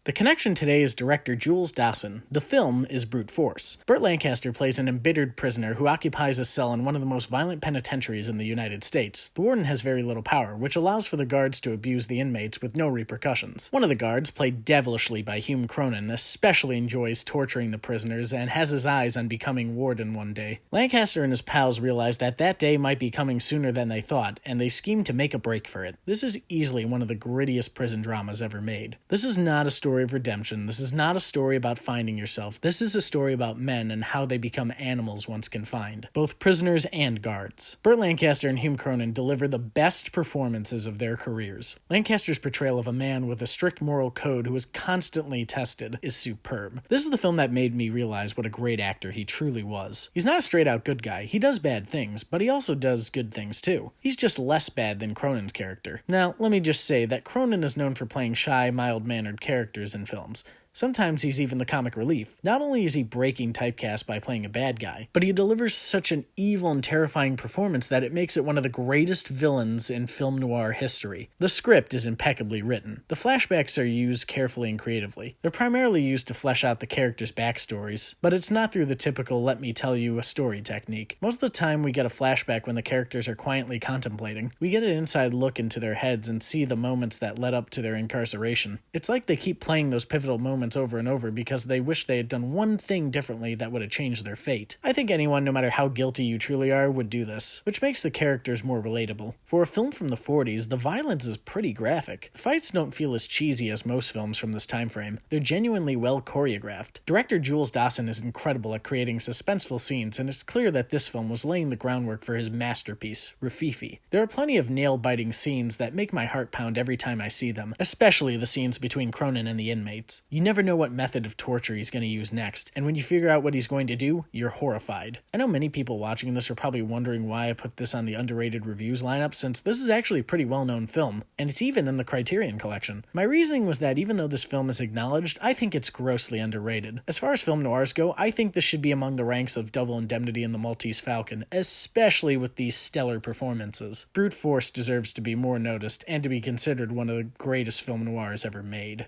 The connection today is director Jules Dassin. The film is brute force. Burt Lancaster plays an embittered prisoner who occupies a cell in one of the most violent penitentiaries in the United States. The warden has very little power, which allows for the guards to abuse the inmates with no repercussions. One of the guards, played devilishly by Hume Cronyn, especially enjoys torturing the prisoners and has his eyes on becoming warden one day. Lancaster and his pals realize that that day might be coming sooner than they thought, and they scheme to make a break for it. This is easily one of the grittiest prison dramas ever made. This is not a story of redemption. This is not a story about finding yourself. This is a story about men and how they become animals once confined, both prisoners and guards. Burt Lancaster and Hume Cronyn deliver the best performances of their careers. Lancaster's portrayal of a man with a strict moral code who is constantly tested is superb. This is the film that made me realize what a great actor he truly was. He's not a straight-out good guy. He does bad things, but he also does good things too. He's just less bad than Cronyn's character. Now, let me just say that Cronyn is known for playing shy, mild-mannered characters in films. Sometimes he's even the comic relief. Not only is he breaking typecast by playing a bad guy, but he delivers such an evil and terrifying performance that it makes it one of the greatest villains in film noir history. The script is impeccably written. The flashbacks are used carefully and creatively. They're primarily used to flesh out the characters' backstories, but it's not through the typical let me tell you a story technique. Most of the time we get a flashback when the characters are quietly contemplating. We get an inside look into their heads and see the moments that led up to their incarceration. It's like they keep playing those pivotal moments over and over because they wish they had done one thing differently that would have changed their fate. I think anyone, no matter how guilty you truly are, would do this, which makes the characters more relatable. For a film from the 40s, the violence is pretty graphic. The fights don't feel as cheesy as most films from this time frame. They're genuinely well choreographed. Director Jules Dassin is incredible at creating suspenseful scenes, and it's clear that this film was laying the groundwork for his masterpiece, Rififi. There are plenty of nail-biting scenes that make my heart pound every time I see them, especially the scenes between Cronyn and the inmates. You never know what method of torture he's going to use next, and when you figure out what he's going to do, you're horrified. I know many people watching this are probably wondering why I put this on the underrated reviews lineup, since this is actually a pretty well-known film, and it's even in the Criterion Collection. My reasoning was that even though this film is acknowledged, I think it's grossly underrated. As far as film noirs go, I think this should be among the ranks of Double Indemnity and The Maltese Falcon, especially with these stellar performances. Brute Force deserves to be more noticed, and to be considered one of the greatest film noirs ever made.